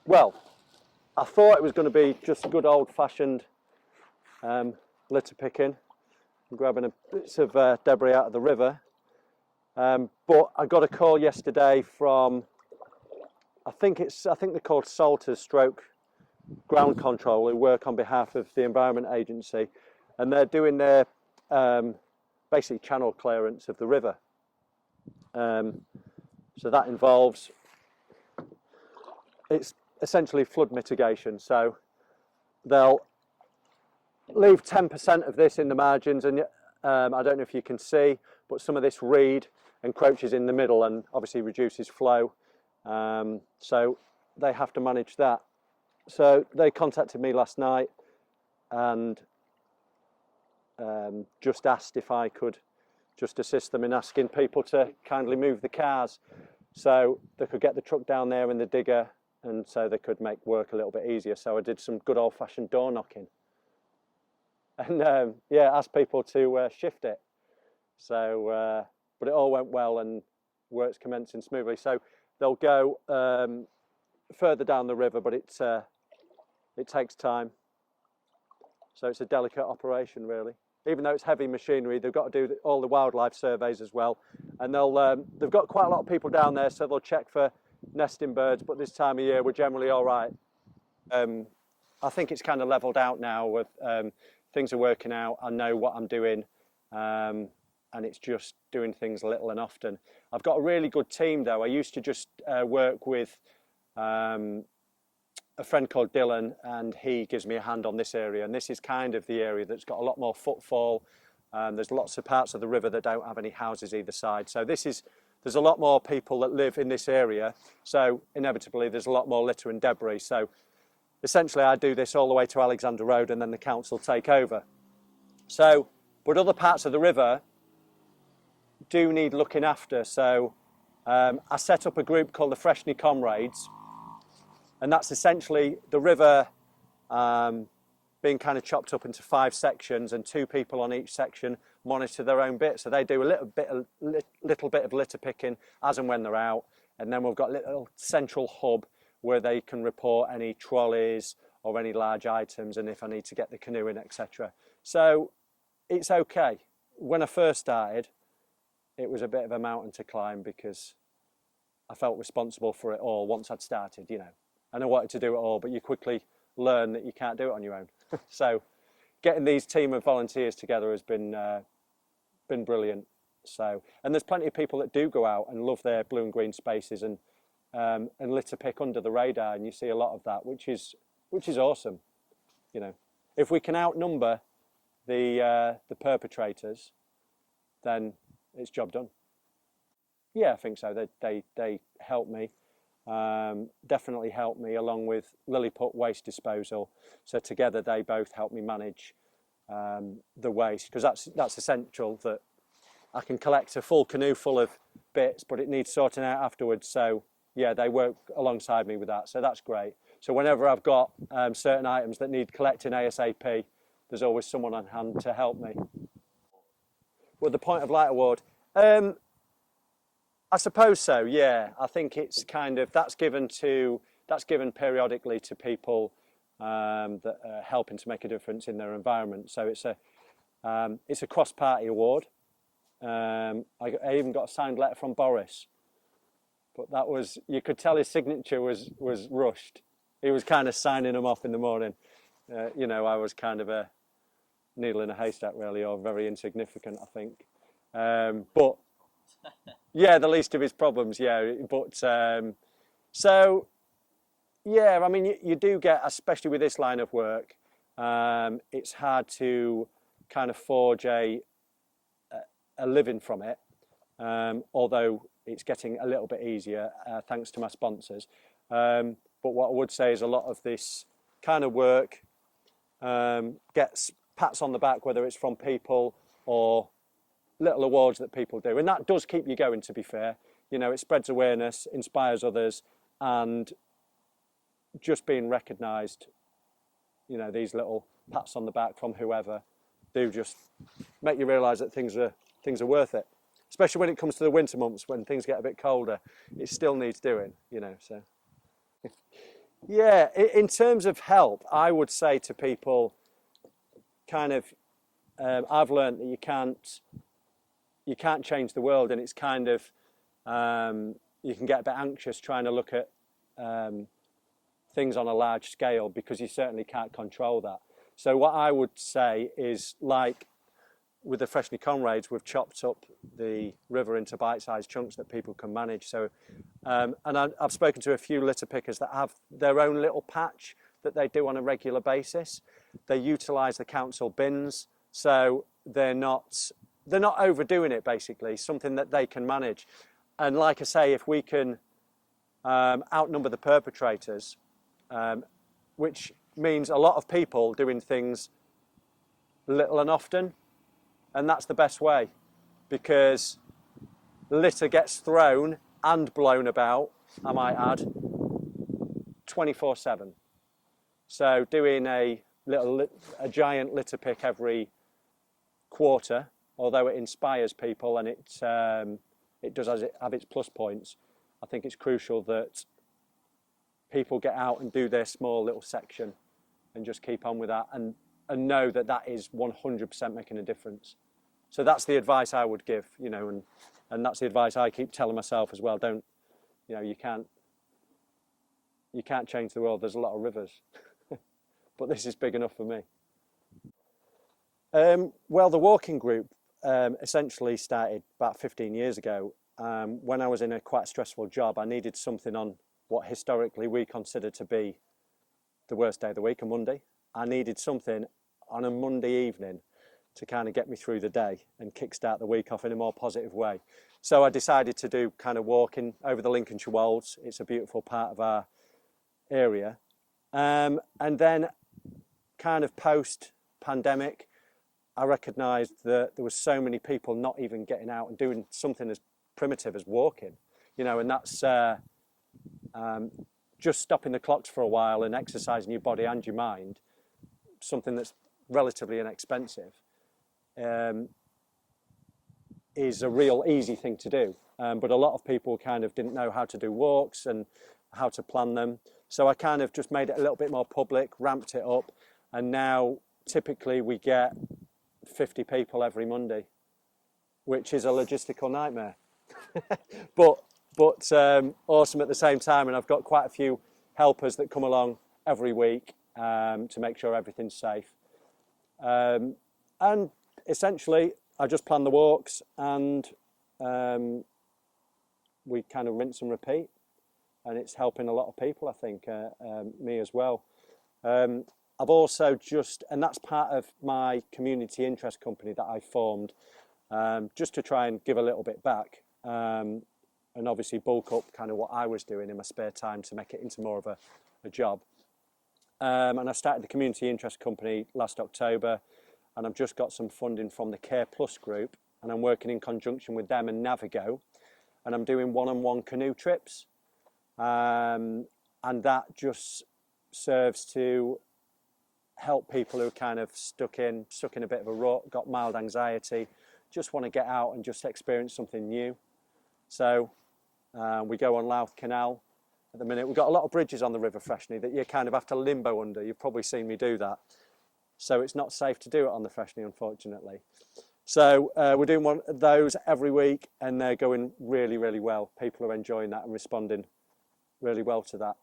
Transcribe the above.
Well, I thought it was going to be just good old-fashioned litter picking, grabbing a bits of debris out of the river. But I got a call yesterday from, I think they're called salters stroke ground control, who work on behalf of the Environment Agency, and they're doing their basically channel clearance of the river. So that involves, it's essentially flood mitigation. So they'll leave 10% of this in the margins, and I don't know if you can see, but some of this reed encroaches in the middle and obviously reduces flow. So they have to manage that. So they contacted me last night and just asked if I could just assist them in asking people to kindly move the cars so they could get the truck down there in the digger, and so they could make work a little bit easier. So I did some good old-fashioned door knocking and yeah, asked people to shift it. So but it all went well and work's commencing smoothly. So they'll go further down the river, but it takes time. So it's a delicate operation, really. Even though it's heavy machinery, they've got to do all the wildlife surveys as well. And they've got quite a lot of people down there, so they'll check for nesting birds, but this time of year we're generally all right. I think it's kind of leveled out now. With things are working out. I know what I'm doing, and it's just doing things little and often. I've got a really good team though. I used to just work with a friend called Dylan, and he gives me a hand on this area, and this is kind of the area that's got a lot more footfall. There's lots of parts of the river that don't have any houses either side, so there's a lot more people that live in this area, so inevitably there's a lot more litter and debris. So essentially I do this all the way to Alexander Road, and then the council take over. So, but other parts of the river do need looking after. So I set up a group called the Freshney Comrades, and that's essentially the river being kind of chopped up into 5 sections, and 2 people on each section monitor their own bit. So they do a little bit of litter picking as and when they're out, and then we've got a little central hub where they can report any trolleys or any large items, and if I need to get the canoe in, etc. So it's okay. When I first started, it was a bit of a mountain to climb because I felt responsible for it all once I'd started, you know. And I wanted to do it all, but you quickly learn that you can't do it on your own. So getting these team of volunteers together has been brilliant. So, and there's plenty of people that do go out and love their blue and green spaces and litter pick under the radar, and you see a lot of that, which is awesome. You know, if we can outnumber the perpetrators, then it's job done. Yeah, I think so. They help me. Definitely help me, along with Lilliput Waste Disposal. So together they both help me manage the waste, because that's essential, that I can collect a full canoe full of bits, but it needs sorting out afterwards. So yeah, they work alongside me with that, so that's great. So whenever I've got certain items that need collecting ASAP, there's always someone on hand to help me. Well, the Point of Light Award, I suppose so, yeah. I think it's kind of, that's given periodically to people that are helping to make a difference in their environment. So it's a cross-party award. I even got a signed letter from Boris, but that was, you could tell his signature was rushed. He was kind of signing them off in the morning. You know, I was kind of a needle in a haystack, really, or very insignificant, I think. But yeah, the least of his problems, yeah. But so yeah, I mean, you do get, especially with this line of work, it's hard to kind of forge a living from it, although it's getting a little bit easier thanks to my sponsors. But what I would say is a lot of this kind of work gets pats on the back, whether it's from people or little awards that people do, and that does keep you going, to be fair. You know, it spreads awareness, inspires others, and just being recognised, you know, these little pats on the back from whoever do just make you realise that things are worth it, especially when it comes to the winter months when things get a bit colder. It still needs doing, you know. So Yeah, in terms of help, I would say to people, kind of, I've learned that you can't change the world, and it's kind of you can get a bit anxious trying to look at things on a large scale because you certainly can't control that. So what I would say is, like with the Freshney Comrades, we've chopped up the river into bite-sized chunks that people can manage. So, and I've spoken to a few litter pickers that have their own little patch that they do on a regular basis. They utilise the council bins, so they're not overdoing it. Basically, something that they can manage. And like I say, if we can outnumber the perpetrators, which means a lot of people doing things little and often, and that's the best way, because litter gets thrown and blown about, I might add, 24/7. So doing a giant litter pick every quarter, although it inspires people and it does have its plus points, I think it's crucial that people get out and do their small little section and just keep on with that, and know that that is 100% making a difference. So that's the advice I would give, you know, and that's the advice I keep telling myself as well. Don't, you know, you can't change the world. There's a lot of rivers, but this is big enough for me. Well, the walking group essentially started about 15 years ago. When I was in a quite stressful job, I needed something on what historically we consider to be the worst day of the week, a Monday. I needed something on a Monday evening to kind of get me through the day and kickstart the week off in a more positive way. So I decided to do kind of walking over the Lincolnshire Wolds. It's a beautiful part of our area. And then kind of post-pandemic, I recognised that there was so many people not even getting out and doing something as primitive as walking, you know, and that's just stopping the clocks for a while and exercising your body and your mind, something that's relatively inexpensive, is a real easy thing to do. But a lot of people kind of didn't know how to do walks and how to plan them. So I kind of just made it a little bit more public, ramped it up, and now typically we get 50 people every Monday, which is a logistical nightmare. but awesome at the same time, and I've got quite a few helpers that come along every week to make sure everything's safe. And essentially, I just plan the walks, and we kind of rinse and repeat, and it's helping a lot of people, I think, me as well. I've also and that's part of my community interest company that I formed, just to try and give a little bit back, and obviously bulk up kind of what I was doing in my spare time to make it into more of a job. And I started the community interest company last October, and I've just got some funding from the Care Plus group, and I'm working in conjunction with them and Navigo, and I'm doing one-on-one canoe trips, and that just serves to help people who are kind of stuck in a bit of a rut, got mild anxiety, just want to get out and just experience something new. So we go on Louth Canal at the minute. We've got a lot of bridges on the River Freshney that you kind of have to limbo under. You've probably seen me do that. So it's not safe to do it on the Freshney, unfortunately. So we're doing one of those every week, and they're going really, really well. People are enjoying that and responding really well to that.